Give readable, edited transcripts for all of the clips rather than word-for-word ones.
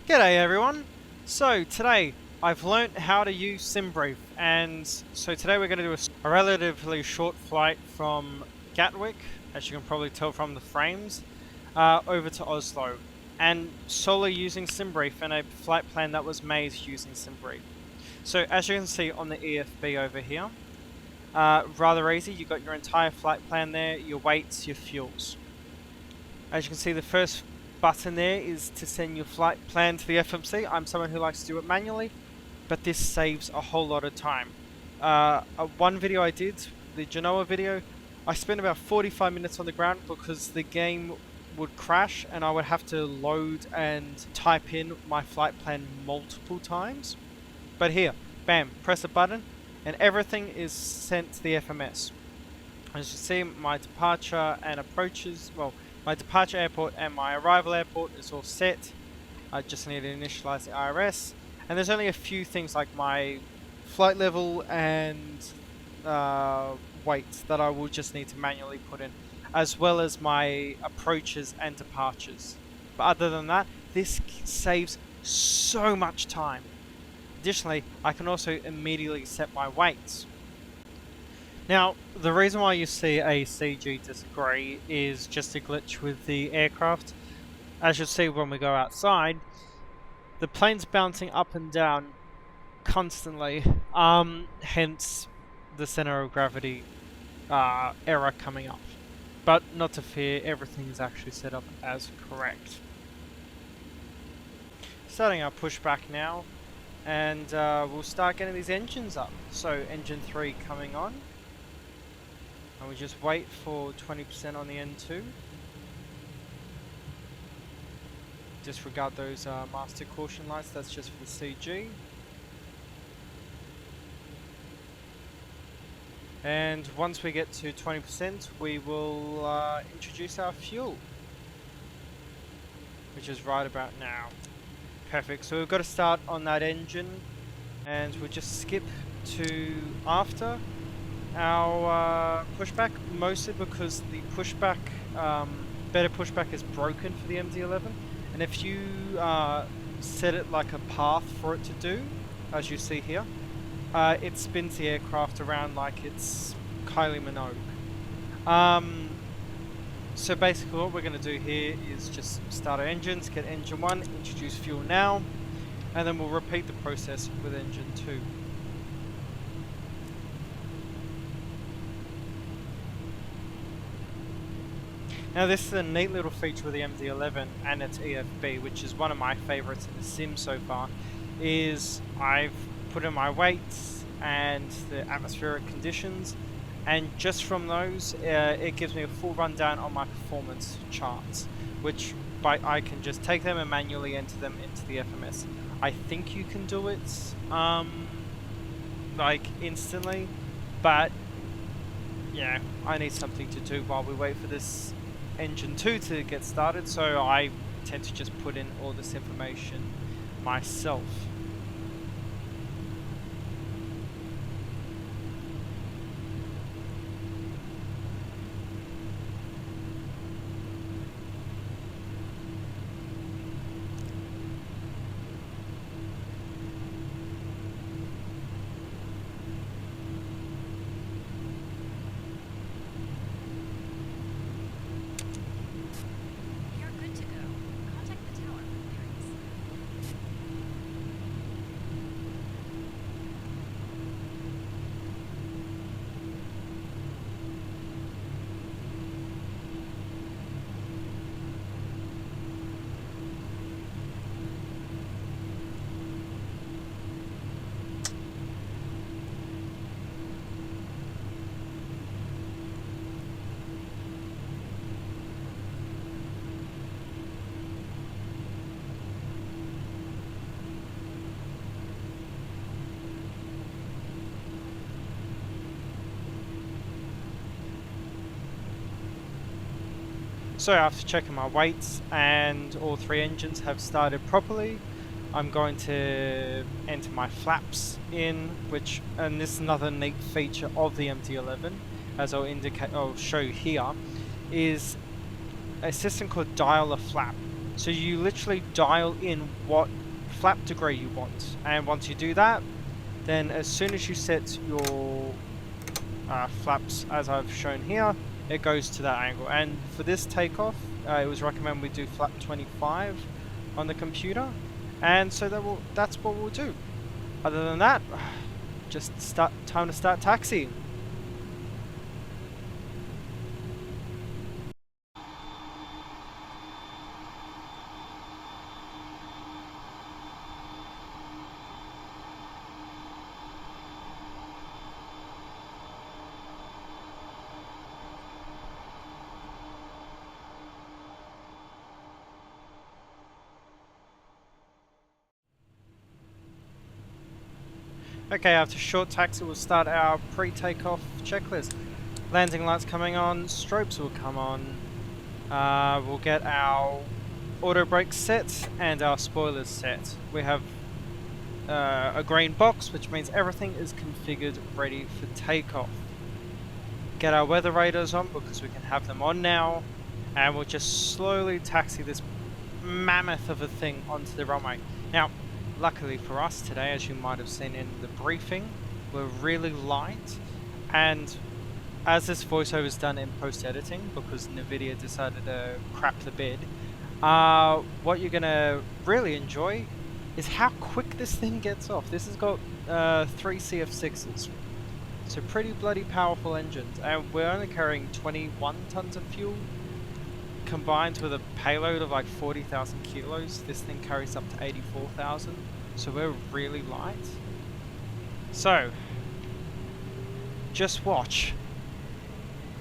G'day everyone! So today I've learnt how to use Simbrief, and so today we're going to do a relatively short flight from Gatwick, as you can probably tell from the frames, over to Oslo, and solely using Simbrief and a flight plan that was made using Simbrief. So as you can see on the EFB over here, rather easy. You've got your entire flight plan there, your weights, your fuels. As you can see, the first button there is to send your flight plan to the FMC. I'm someone who likes to do it manually, but this saves a whole lot of time. One video I did, the Genoa video, I spent about 45 minutes on the ground because the game would crash and I would have to load and type in my flight plan multiple times. But here, bam, press a button and everything is sent to the FMS. As you see, my departure and approaches, well, my departure airport and my arrival airport is all set. I just need to initialize the IRS. And there's only a few things like my flight level and weights that I will just need to manually put in, as well as my approaches and departures. But other than that, this saves so much time. Additionally, I can also immediately set my weights. Now, the reason why you see a CG disagree is just a glitch with the aircraft. As you'll see when we go outside, the plane's bouncing up and down constantly, hence the center of gravity error coming up. But not to fear, everything is actually set up as correct. Starting our pushback now, and we'll start getting these engines up. So engine 3 coming on. And we just wait for 20% on the N2. Disregard those master caution lights, that's just for the CG. And once we get to 20%, we will introduce our fuel, which is right about now. Perfect, so we've got to start on that engine, and we'll just skip to after our pushback, mostly because the pushback, better pushback is broken for the MD-11, and if you set it like a path for it to do, as you see here, it spins the aircraft around like it's Kylie Minogue. So basically what we're going to do here is just start our engines, get engine 1, introduce fuel now, and then we'll repeat the process with engine 2. Now this is a neat little feature with the MD-11 and its EFB, which is one of my favorites in the sim so far, is I've put in my weights and the atmospheric conditions, and just from those it gives me a full rundown on my performance charts, which I can just take them and manually enter them into the FMS. I think you can do it like instantly, but yeah, I need something to do while we wait for this engine 2 to get started, so I tend to just put in all this information myself. So after checking my weights and all 3 engines have started properly, I'm going to enter my flaps in, and this is another neat feature of the MD-11, as I'll show you here, is a system called dial a flap. So you literally dial in what flap degree you want, and once you do that, then as soon as you set your flaps as I've shown here, it goes to that angle. And for this takeoff, it was recommended we do flap 25 on the computer, and so that's what we'll do. Other than that, just time to start taxiing. Okay, after short taxi, we'll start our pre-takeoff checklist. Landing lights coming on, strobes will come on. We'll get our auto brakes set and our spoilers set. We have a green box, which means everything is configured ready for takeoff. Get our weather radars on because we can have them on now, and we'll just slowly taxi this mammoth of a thing onto the runway. Now, luckily for us today, as you might have seen in the briefing, we're really light, and as this voiceover is done in post-editing because NVIDIA decided to crap the bed, what you're going to really enjoy is how quick this thing gets off. This has got 3 CF6s, so pretty bloody powerful engines, and we're only carrying 21 tons of fuel. Combined with a payload of like 40,000 kilos, this thing carries up to 84,000, so we're really light. So, just watch.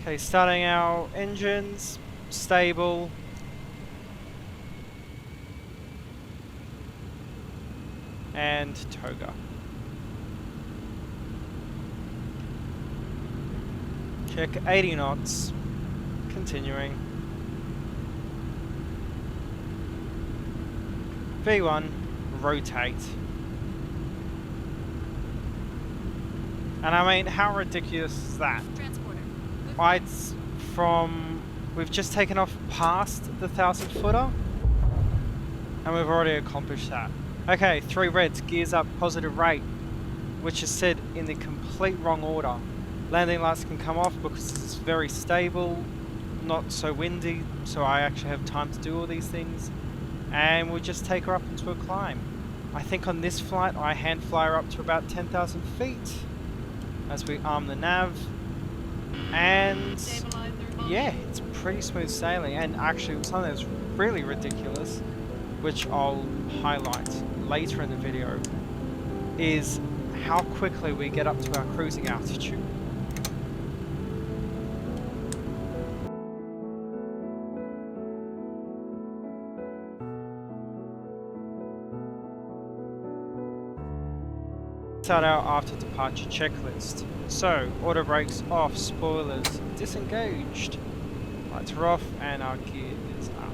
Okay, starting our engines, stable. And toga. Check 80 knots, continuing. V1, rotate. And I mean, how ridiculous is that? We've just taken off past the 1,000 footer, and we've already accomplished that. Okay, 3 reds, gears up, positive rate, which is said in the complete wrong order. Landing lights can come off because this is very stable, not so windy, so I actually have time to do all these things. And we'll just take her up into a climb. I think on this flight I hand fly her up to about 10,000 feet as we arm the nav, and yeah, it's pretty smooth sailing. And actually something that's really ridiculous, which I'll highlight later in the video, is how quickly we get up to our cruising altitude. Start our after departure checklist. So, auto brakes off, spoilers disengaged, lights are off, and our gear is up.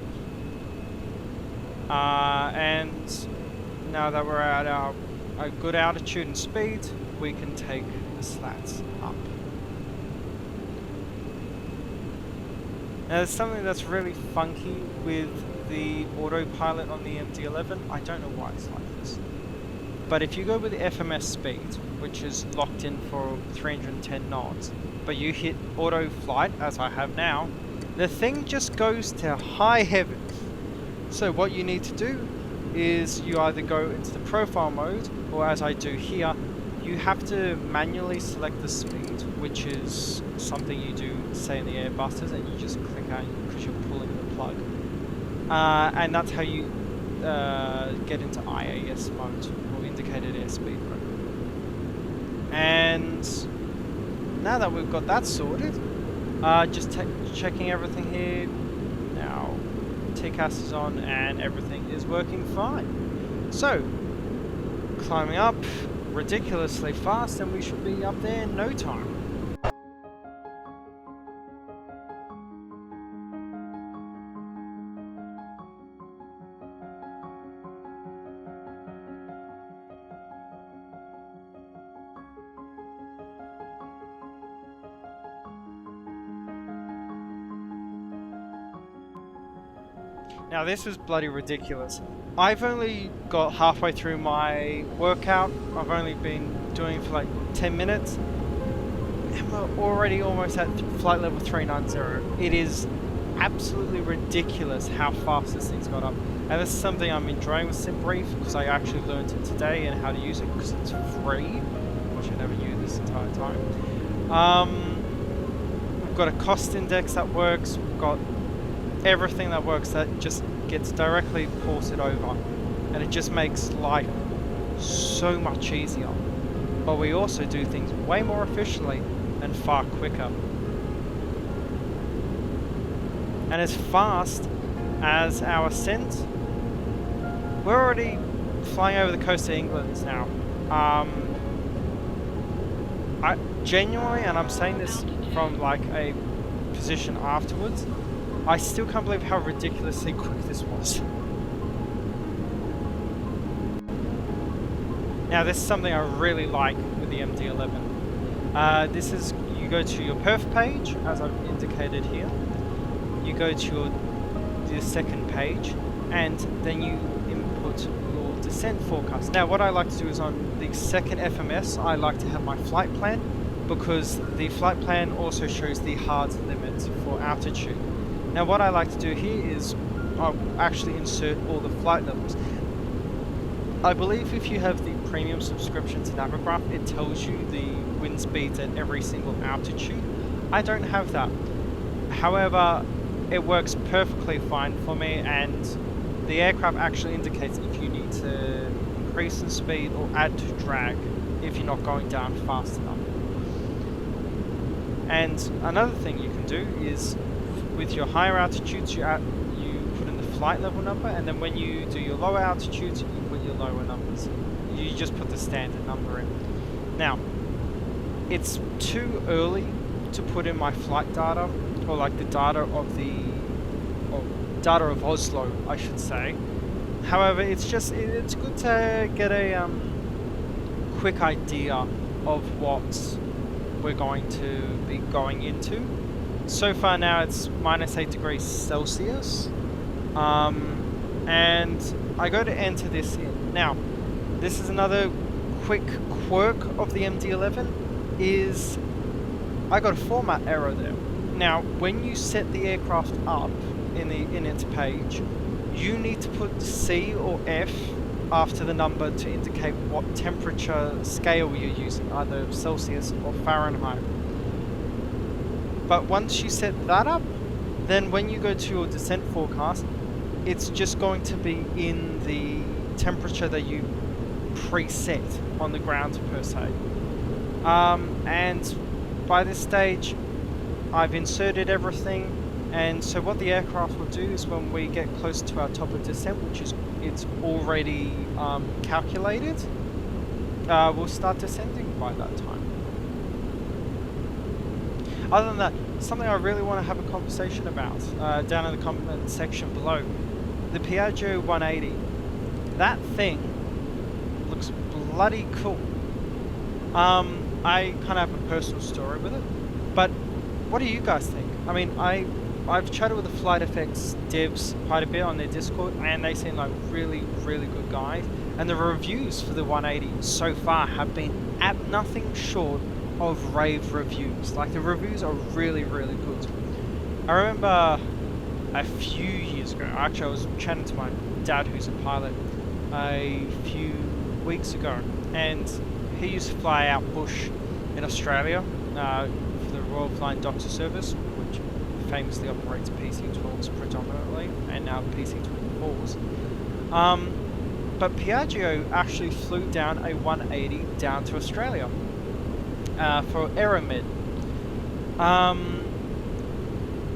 And now that we're at a good altitude and speed, we can take the slats up. Now there's something that's really funky with the autopilot on the MD-11. I don't know why it's like this. But if you go with the FMS speed, which is locked in for 310 knots, but you hit auto flight, as I have now, the thing just goes to high heaven. So what you need to do is you either go into the profile mode, or as I do here, you have to manually select the speed, which is something you do, say in the Airbusters, and you just click out because you're pulling the plug. And that's how you get into IAS mode, or indicated airspeed mode. And now that we've got that sorted, just checking everything here. Now TCAS is on and everything is working fine. So, climbing up ridiculously fast, and we should be up there in no time. Now this is bloody ridiculous. I've only got halfway through my workout. I've only been doing it for like 10 minutes. And we're already almost at flight level 390. It is absolutely ridiculous how fast this thing's got up. And this is something I'm enjoying with Simbrief, because I actually learned it today and how to use it because it's free, which I never knew this entire time. We've got a cost index that works, we've got everything that works that just gets directly ported over, and it just makes life so much easier. But we also do things way more efficiently and far quicker. And as fast as our ascent, we're already flying over the coast of England now. I genuinely, and I'm saying this from like a position afterwards, I still can't believe how ridiculously quick this was. Now this is something I really like with the MD-11. This is, you go to your perf page, as I've indicated here. You go to the second page, and then you input your descent forecast. Now what I like to do is on the second FMS, I like to have my flight plan, because the flight plan also shows the hard limit for altitude. Now what I like to do here is I'll actually insert all the flight levels. I believe if you have the premium subscription to Navigraph, it tells you the wind speeds at every single altitude. I don't have that. However, it works perfectly fine for me, and the aircraft actually indicates if you need to increase in speed or add to drag if you're not going down fast enough. And another thing you can do is with your higher altitudes, you put in the flight level number, and then when you do your lower altitudes, you put your lower numbers. You just put the standard number in. Now, it's too early to put in my flight data, or like the data of data of Oslo, I should say. However, it's good to get a quick idea of what we're going to be going into. So far now it's -8 degrees Celsius, and I go to enter this in. Now, this is another quick quirk of the MD-11, is I got a format error there. Now, when you set the aircraft up in its page, you need to put C or F after the number to indicate what temperature scale you're using, either Celsius or Fahrenheit. But once you set that up, then when you go to your descent forecast, it's just going to be in the temperature that you preset on the ground per se. And by this stage, I've inserted everything, and so what the aircraft will do is when we get close to our top of descent, which is it's already calculated, we'll start descending by that time. Other than that, something I really want to have a conversation about down in the comment section below. The Piaggio 180. That thing looks bloody cool. I kind of have a personal story with it, but what do you guys think? I mean, I've chatted with the Flight Effects devs quite a bit on their Discord, and they seem like really, really good guys. And the reviews for the 180 so far have been at nothing short of rave reviews. Like, the reviews are really, really good. I remember a few years ago, actually I was chatting to my dad, who's a pilot, a few weeks ago, and he used to fly out bush in Australia for the Royal Flying Doctor Service, which famously operates PC-12s predominantly, and now PC-24s. But Piaggio actually flew down a 180 down to Australia for Aeromed.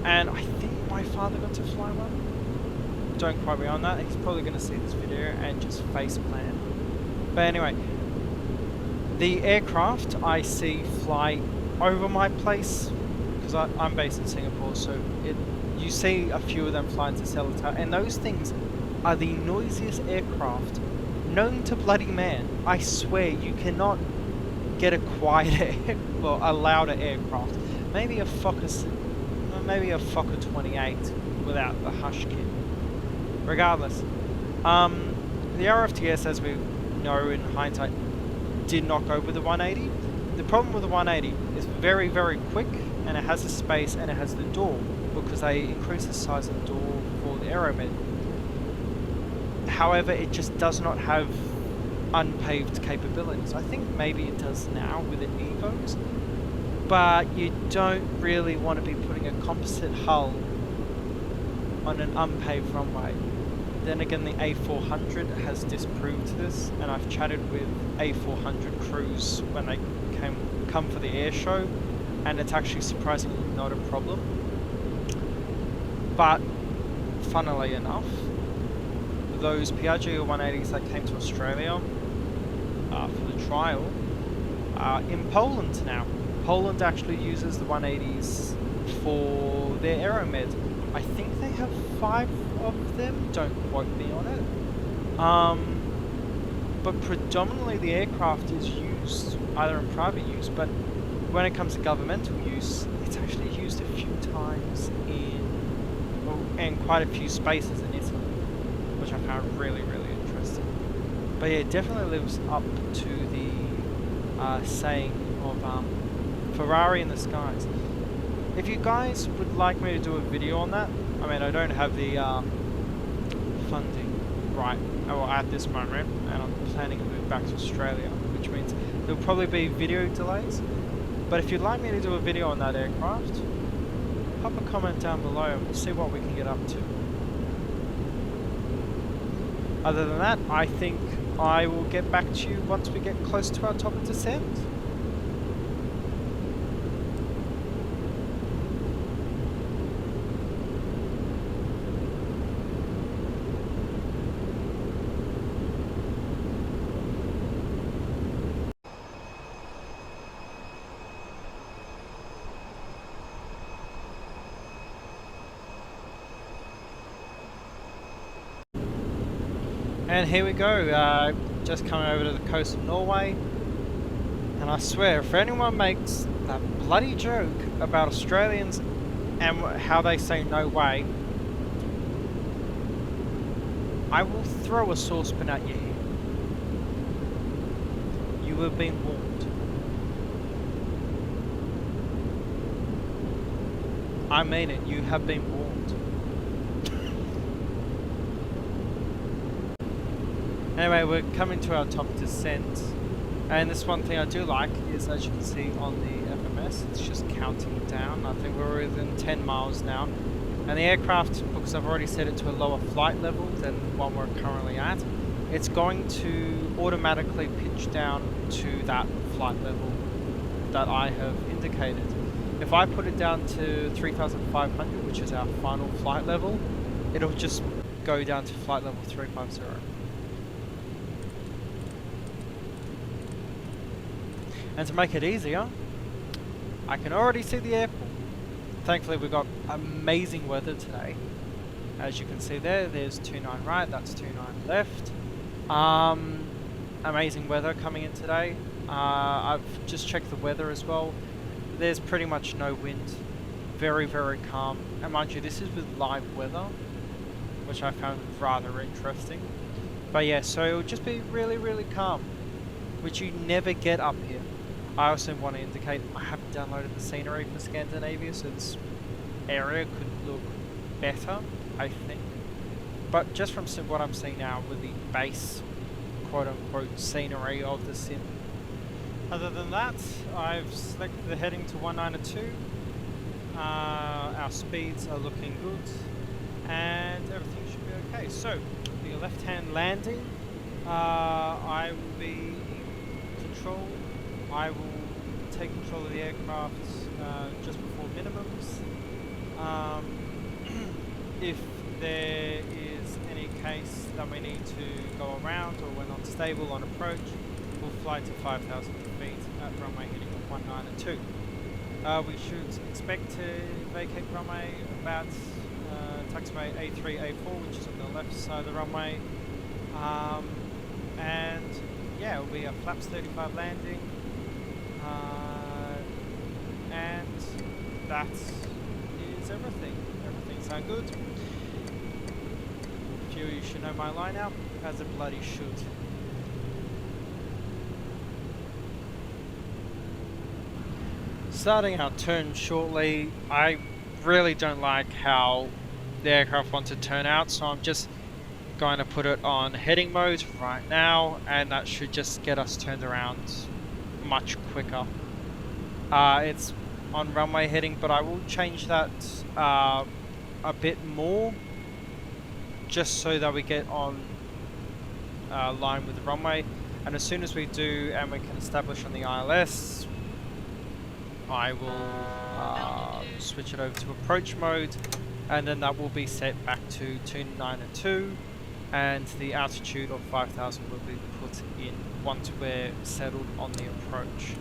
And I think my father got to fly one. Don't quote me on that. He's probably going to see this video and just face plant. But anyway, the aircraft I see fly over my place, because I'm based in Singapore, so you see a few of them flying to Seletar, and those things are the noisiest aircraft known to bloody man. I swear you cannot get a quieter, well, a louder aircraft. Maybe a Fokker 28 without the hush kit. Regardless, the RFTS, as we know in hindsight, did not go with the 180. The problem with the 180 is very, very quick, and it has the space and it has the door, because they increase the size of the door for the Aeromed. However, it just does not have unpaved capabilities. I think maybe it does now with the Evos, but you don't really want to be putting a composite hull on an unpaved runway. Then again, the A400 has disproved this, and I've chatted with A400 crews when they come for the air show, and it's actually surprisingly not a problem. But funnily enough, those Piaggio 180s that came to Australia for the trial are in Poland now. Poland actually uses the 180s for their Aeromed. I think they have 5 of them, don't quote me on it. But predominantly the aircraft is used either in private use, but when it comes to governmental use, it's actually used a few times in quite a few spaces in Italy, which I found really, really interesting. But yeah, it definitely lives up to the saying of Ferrari in the skies. If you guys would like me to do a video on that, I mean, I don't have the funding right at this moment, and I'm planning to move back to Australia, which means there'll probably be video delays. But if you'd like me to do a video on that aircraft, pop a comment down below and we'll see what we can get up to. Other than that, I think I will get back to you once we get close to our top of descent. And here we go, just coming over to the coast of Norway, and I swear, if anyone makes that bloody joke about Australians and how they say no way, I will throw a saucepan at your head. You have been warned. I mean it, you have been warned. Anyway, we're coming to our top descent, and this one thing I do like is, as you can see on the FMS, it's just counting down. I think we're within 10 miles now, and the aircraft, because I've already set it to a lower flight level than the one we're currently at, it's going to automatically pitch down to that flight level that I have indicated. If I put it down to 3,500, which is our final flight level, it'll just go down to flight level 350. And to make it easier, I can already see the airport. Thankfully we've got amazing weather today. As you can see there's 29 right, that's 29 left. Amazing weather coming in today. I've just checked the weather as well. There's pretty much no wind. Very, very calm. And mind you, this is with live weather, which I found rather interesting. But yeah, so it'll just be really, really calm, which you never get up here. I also want to indicate I haven't downloaded the scenery for Scandinavia, so this area could look better, I think. But just from what I'm seeing now with the base quote-unquote scenery of the sim. Other than that, I've selected the heading to 192. Our speeds are looking good, and everything should be okay. So, for your left-hand landing, I will be in control. I will take control of the aircraft just before minimums. If there is any case that we need to go around or we're not stable on approach, we'll fly to 5,000 feet at runway heading of 192. We should expect to vacate runway about taxiway A3, A4, which is on the left side of the runway. And yeah, it'll be a flaps 35 landing. And that is everything. Everything sounds good. You should know my line now, as it bloody should. Starting our turn shortly. I really don't like how the aircraft wants to turn out, so I'm just going to put it on heading mode right now, and that should just get us turned around much quicker. It's on runway heading, but I will change that a bit more, just so that we get on line with the runway. And as soon as we do, and we can establish on the ILS, I will switch it over to approach mode, and then that will be set back to 292, and the altitude of 5,000 will be put in once we're settled on the approach.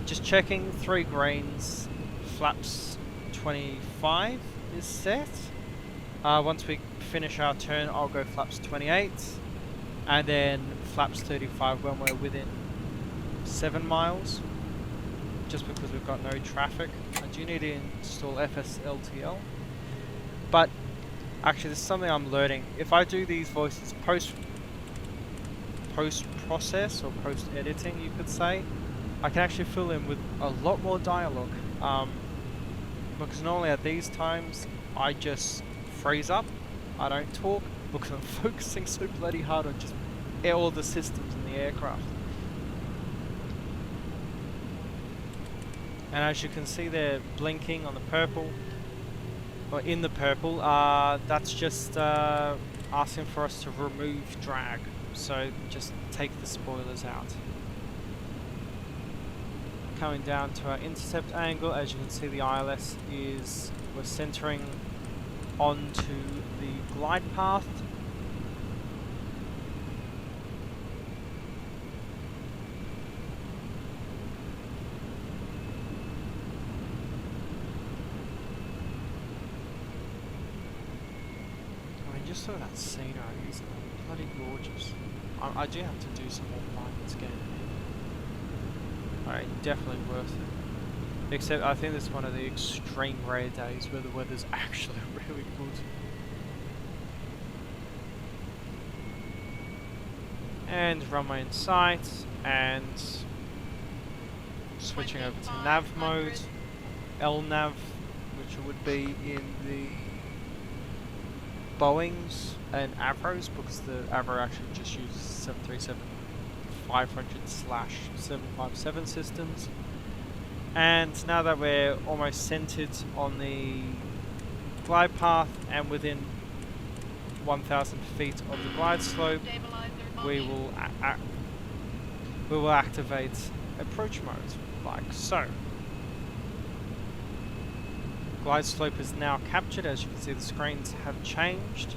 Just checking, 3 grains, flaps 25 is set. Once we finish our turn, I'll go flaps 28, and then flaps 35 when we're within 7 miles. Just because we've got no traffic. I do need to install FSLTL. But actually, this is something I'm learning. If I do these voices post-process or post-editing, you could say, I can actually fill in with a lot more dialogue. Because normally at these times, I just freeze up. I don't talk because I'm focusing so bloody hard on just all the systems in the aircraft. And as you can see, they're blinking on the purple, or in the purple. That's just asking for us to remove drag. So just take the spoilers out. Coming down to our intercept angle, as you can see, the ILS is, we're centering onto the glide path. Just so that scenery is bloody gorgeous. I do have to do some more pilots again. Alright, definitely worth it. Except I think this is one of the extreme rare days where the weather's actually really good. And runway in sight, and switching over to nav mode, LNAV, which would be in the Boeings and Avros, because the Avro actually just uses 737-500/757 systems. And now that we're almost centered on the glide path and within 1,000 feet of the glide slope, we will activate approach mode, like so. Glide slope is now captured. As you can see, the screens have changed,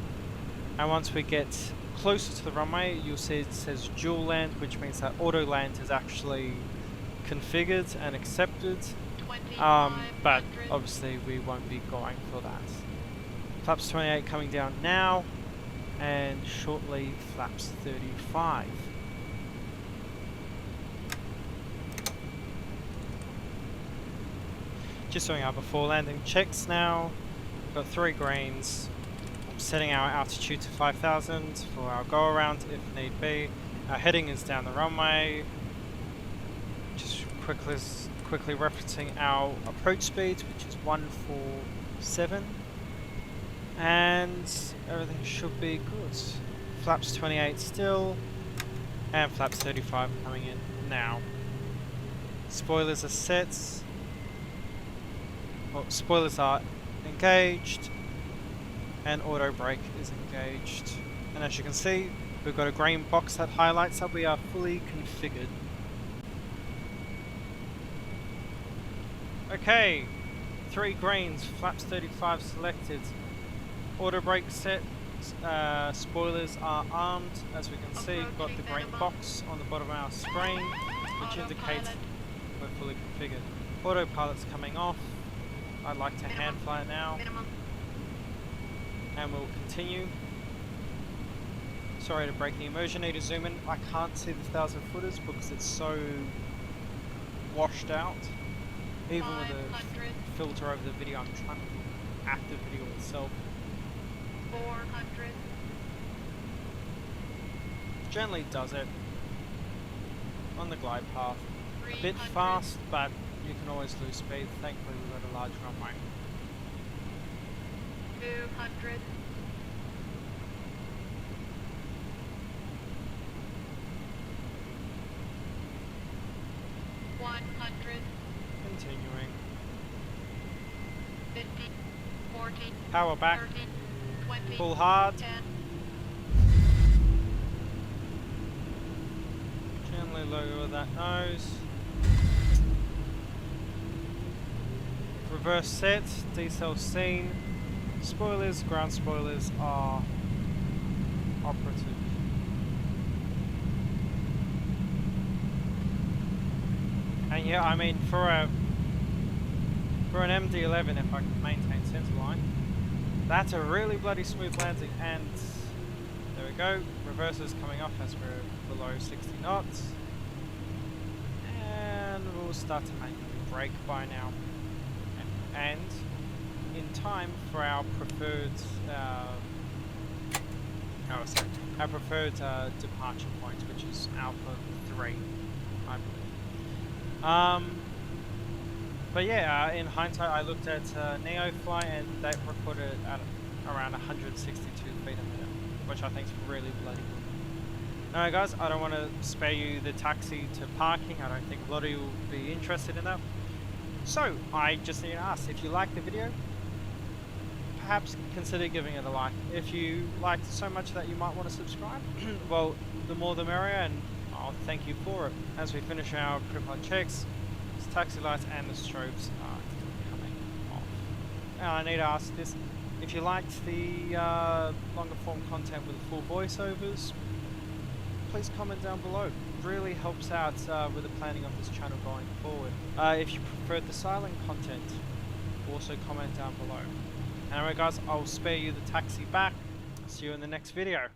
and once we get closer to the runway, you'll see it says dual land, which means that auto land is actually configured and accepted, but obviously we won't be going for that. Flaps 28 coming down now, and shortly flaps 35. Just doing our before landing checks now. We've got 3 grains. I'm setting our altitude to 5,000 for our go around if need be. Our heading is down the runway. Just quickly referencing our approach speed, which is 147. And everything should be good. Flaps 28 still, and flaps 35 coming in now. Spoilers are set. Well, spoilers are engaged, and auto brake is engaged. And as you can see, we've got a green box that highlights that we are fully configured. Okay, 3 greens, flaps 35 selected, auto brake set, spoilers are armed. As we can see, we've got the green box on the bottom of our screen, which indicates we're fully configured. Autopilot's coming off. I'd like to hand fly it now, and we'll continue. Sorry to break the immersion, need to zoom in. I can't see the 1,000 footers because it's so washed out. Even with a filter over the video, I'm trying to look at the video itself. 400. Gently does it on the glide path. A bit 300. fast, but you can always lose speed. Thankfully we've got a large runway. 200. 100. Continuing. 50. 40. Power back. 30. 20. Pull hard. 10. Gently lower that nose. Reverse set. Decel seen. Spoilers, ground spoilers are operative. And yeah, I mean for an MD-11, if I can maintain center line, that's a really bloody smooth landing. And there we go, reverses coming off as we're below 60 knots, and we'll start to make a break by now, and in time for our preferred departure point, which is Alpha 3, I believe. But yeah, in hindsight, I looked at Neofly, and they recorded it at around 162 feet a minute, which I think is really bloody good. Alright guys, I don't want to spare you the taxi to parking. I don't think a lot of you will be interested in that. So, I just need to ask, if you liked the video, perhaps consider giving it a like. If you liked it so much that you might want to subscribe, well, the more the merrier, and I'll thank you for it. As we finish our tripod checks, the taxi lights and the strobes are coming off. Now I need to ask this, if you liked the longer form content with full voiceovers, please comment down below. It really helps out with the planning of this channel going forward. If you preferred the silent content, also comment down below. Anyway guys, I'll spare you the taxi back. See you in the next video.